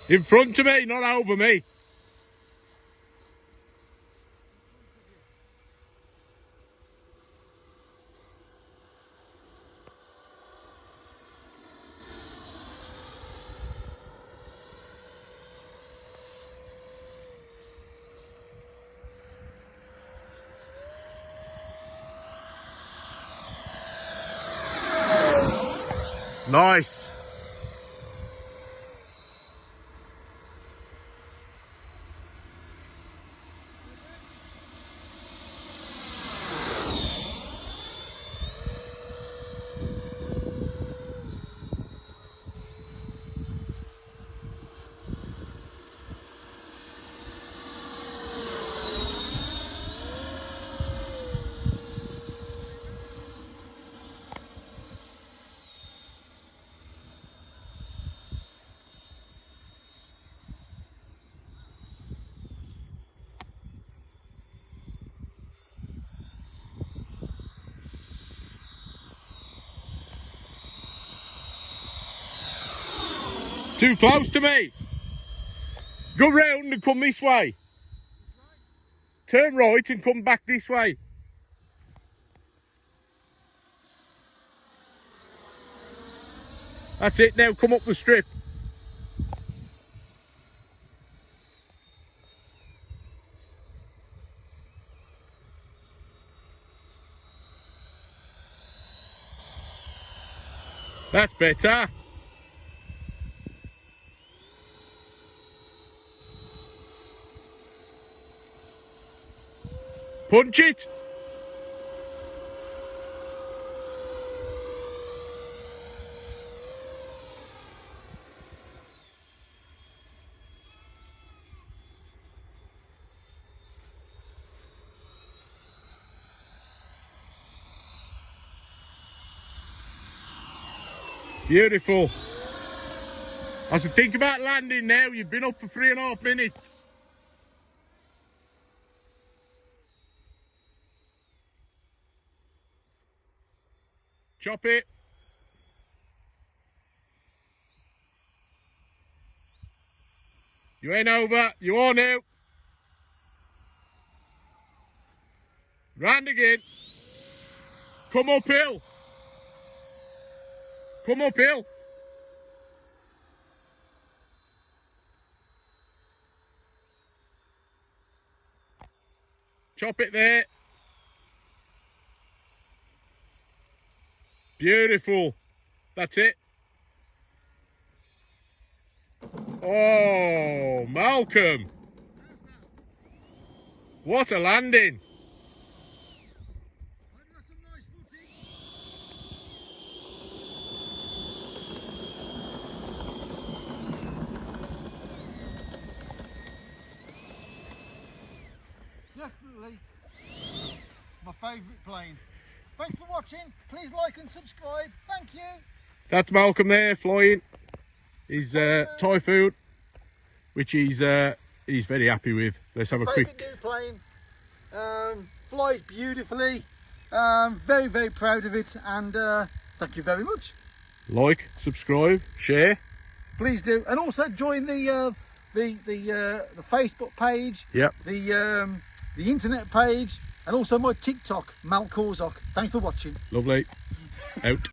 In front of me, not over me. Nice. Too close to me. Go round and come this way. Turn right and come back this way. That's it, now come up the strip. That's better. Punch it. Beautiful. I should think about landing now. You've been up for 3.5 minutes. Chop it. You ain't over. You are now. Round again. Come uphill. Come uphill. Chop it there. Beautiful. That's it. Oh, Malcolm. What a landing. Definitely my favourite plane. Thanks for watching. Please like and subscribe. Thank you. That's Malcolm there flying his Typhoon, which he's very happy with. Let's have a quick. Favourite new plane. Flies beautifully. Very, very proud of it, and thank you very much. Like, subscribe, share. Please do, and also join the Facebook page. Yep. The internet page, and also my TikTok, Mal Korzok. Thanks for watching. Lovely. Out.